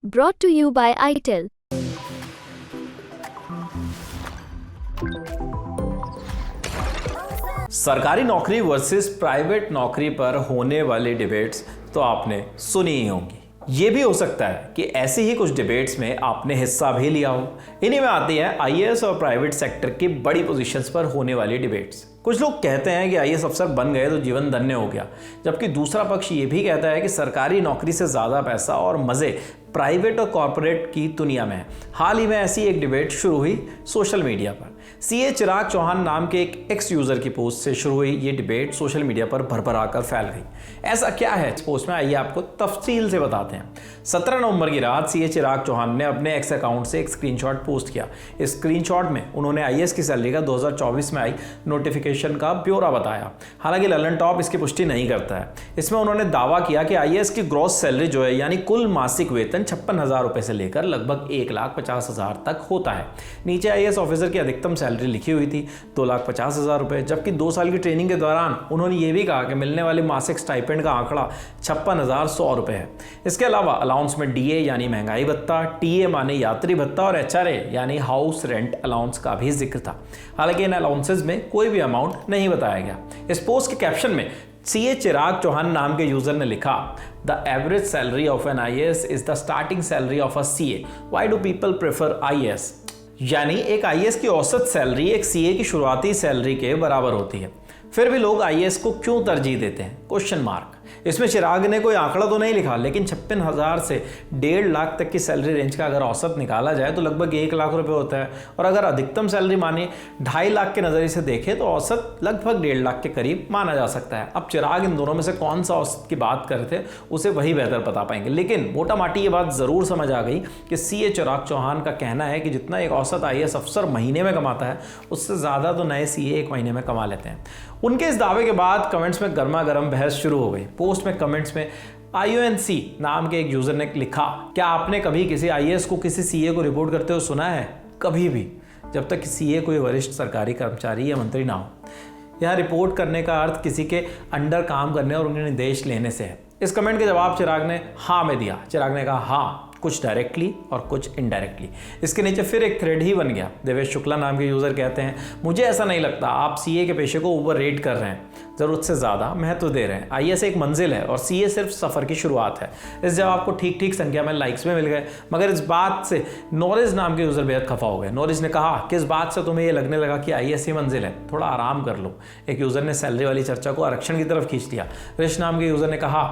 Brought to you by ITEL. सरकारी नौकरी versus private नौकरी पर होने वाली डिबेट्स तो आपने सुनी ही होंगी। ये भी हो सकता है कि ऐसी ही कुछ डिबेट्स में आपने हिस्सा भी लिया हो। इन्हीं में आती है आईएएस और प्राइवेट सेक्टर की बड़ी पोजीशंस पर होने वाली डिबेट्स। कुछ लोग कहते हैं कि आईएएस अफसर बन गए तो जीवन धन्य हो गया, जबकि दूसरा पक्ष ये भी कहता है कि सरकारी नौकरी से ज़्यादा पैसा और मज़े प्राइवेट और कॉरपोरेट की दुनिया में है। हाल ही में ऐसी एक डिबेट शुरू हुई सोशल मीडिया पर। सीए चिराग चौहान नाम के एक एक्स यूज़र की पोस्ट से शुरू हुई ये डिबेट सोशल मीडिया पर भरभरा कर फैल गई। ऐसा क्या है इस पोस्ट में, आइए आपको तफसील से बताते हैं। 17 नवंबर की रात सीए चिराग चौहान ने अपने एक्स अकाउंट से एक स्क्रीनशॉट पोस्ट किया। इस स्क्रीनशॉट में उन्होंने आईएएस की सैलरी का 2024 में आई नोटिफिकेशन का ब्यौरा बताया। हालांकि ललन टॉप इसकी पुष्टि नहीं करता है। इसमें उन्होंने दावा किया कि आईएएस की ग्रॉस सैलरी जो है यानी कुल मासिक वेतन 56,000 रुपए से लेकर लगभग 1,50,000 तक होता है। नीचे आईएएस ऑफिसर की अधिकतम सैलरी लिखी हुई थी 2,50,000 रुपए, जबकि 2 साल की ट्रेनिंग के दौरान उन्होंने ये भी कहा कि मिलने वाली मासिक स्टाइपेंड का आंकड़ा 56,100 रुपए है। इसके अलावा अलाउंस में डीए यानी महंगाई भत्ता, टीए माने यात्री भत्ता और एचआरए यानी हाउस रेंट अलाउंस का भी जिक्र था। हालांकि इन अलाउंसेज में कोई भी अमाउंट नहीं बताया गया। इस पोस्ट के कैप्शन में सीए चिराग चौहान नाम के यूजर ने लिखा, the average salary of an IAS is the starting salary of a CA, why do people prefer IAS. यानी एक आईएएस की औसत सैलरी एक सीए की शुरुआती सैलरी के बराबर होती है, फिर भी लोग आईएएस को क्यों तरजीह देते हैं, क्वेश्चन मार्क। इसमें चिराग ने कोई आंकड़ा तो नहीं लिखा, लेकिन 56,000 से 1.5 लाख तक की सैलरी रेंज का अगर औसत निकाला जाए तो लगभग 1 लाख रुपए होता है, और अगर अधिकतम सैलरी माने 2.5 लाख के नज़रिए से देखें तो औसत लगभग 1.5 लाख के करीब माना जा सकता है। अब चिराग इन दोनों में से कौन सा औसत की बात कर रहे थे उसे वही बेहतर बता पाएंगे, लेकिन मोटा माटी ये बात ज़रूर समझ आ गई कि सीए चिराग चौहान का कहना है कि जितना एक औसत आईएएस अफसर महीने में कमाता है उससे ज़्यादा तो नए सीए एक महीने में कमा लेते हैं। उनके इस दावे के बाद कमेंट्स में गर्मा गर्म बहस शुरू हो गई। पोस्ट में कमेंट्स में IONC नाम के एक यूजर ने लिखा, क्या आपने कभी किसी आईएएस को किसी सीए को रिपोर्ट करते हुए सुना है? कभी भी, जब तक सीए कोई वरिष्ठ सरकारी कर्मचारी या मंत्री ना हो। यहाँ रिपोर्ट करने का अर्थ किसी के अंडर काम करने और उन्हें निर्देश लेने से है। इस कमेंट के जवाब चिराग ने हाँ में दिया। चिराग ने कहा हाँ, कुछ डायरेक्टली और कुछ इनडायरेक्टली। इसके नीचे फिर एक थ्रेड ही बन गया। देवेश शुक्ला नाम के यूज़र कहते हैं, मुझे ऐसा नहीं लगता, आप सीए के पेशे को ओवर रेट कर रहे हैं, ज़रूरत से ज़्यादा महत्व दे रहे हैं। आईएएस एक मंजिल है और सीए सिर्फ सफ़र की शुरुआत है। इस जवाब को ठीक ठीक संख्या में लाइक्स में मिल गए, मगर इस बात से नॉरिज नाम के यूज़र बेहद खफा हो गए। नॉरिज ने कहा, किस बात से तुम्हें ये लगने लगा कि आईएएस ही मंजिल है, थोड़ा आराम कर लो। एक यूज़र ने सैलरी वाली चर्चा को आरक्षण की तरफ खींच लिया। ऋष नाम के यूज़र ने कहा,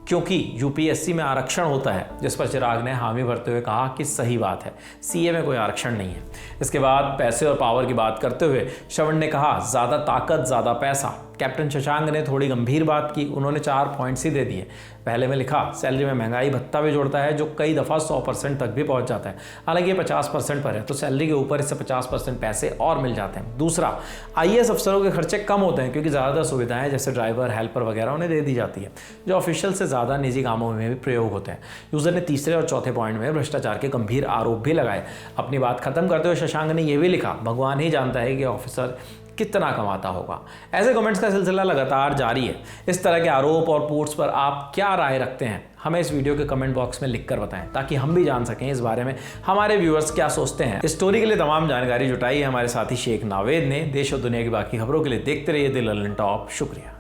क्योंकि यूपीएससी में आरक्षण होता है, जिस पर चिराग ने हामी भरते हुए कहा कि सही बात है, सीए में कोई आरक्षण नहीं है। इसके बाद पैसे और पावर की बात करते हुए श्रवण ने कहा, ज़्यादा ताकत ज़्यादा पैसा। कैप्टन शशांक ने थोड़ी गंभीर बात की, उन्होंने 4 पॉइंट्स ही दे दिए। पहले में लिखा, सैलरी में महंगाई भत्ता भी जोड़ता है जो कई दफ़ा 100% तक भी पहुंच जाता है। हालांकि ये 50% पर है, तो सैलरी के ऊपर इससे 50% पैसे और मिल जाते हैं। दूसरा, आईएएस अफसरों के खर्चे कम होते हैं क्योंकि ज़्यादातर सुविधाएं जैसे ड्राइवर, हेल्पर वगैरह उन्हें दे दी जाती है, जो ऑफिशियल से ज़्यादा निजी कामों में भी प्रयोग होते हैं। यूज़र ने तीसरे और चौथे पॉइंट में भ्रष्टाचार के गंभीर आरोप भी लगाए। अपनी बात खत्म करते हुए शशांक ने यह भी लिखा, भगवान ही जानता है कि ऑफिसर कितना कमाता होगा। ऐसे कमेंट्स का सिलसिला लगातार जारी है। इस तरह के आरोप और पोस्ट्स पर आप क्या राय रखते हैं, हमें इस वीडियो के कमेंट बॉक्स में लिखकर बताएं, ताकि हम भी जान सकें इस बारे में हमारे व्यूअर्स क्या सोचते हैं। इस स्टोरी के लिए तमाम जानकारी जुटाई है हमारे साथी शेख नावेद ने। देश और दुनिया की बाकी खबरों के लिए देखते रहिए द ललन टॉप। शुक्रिया।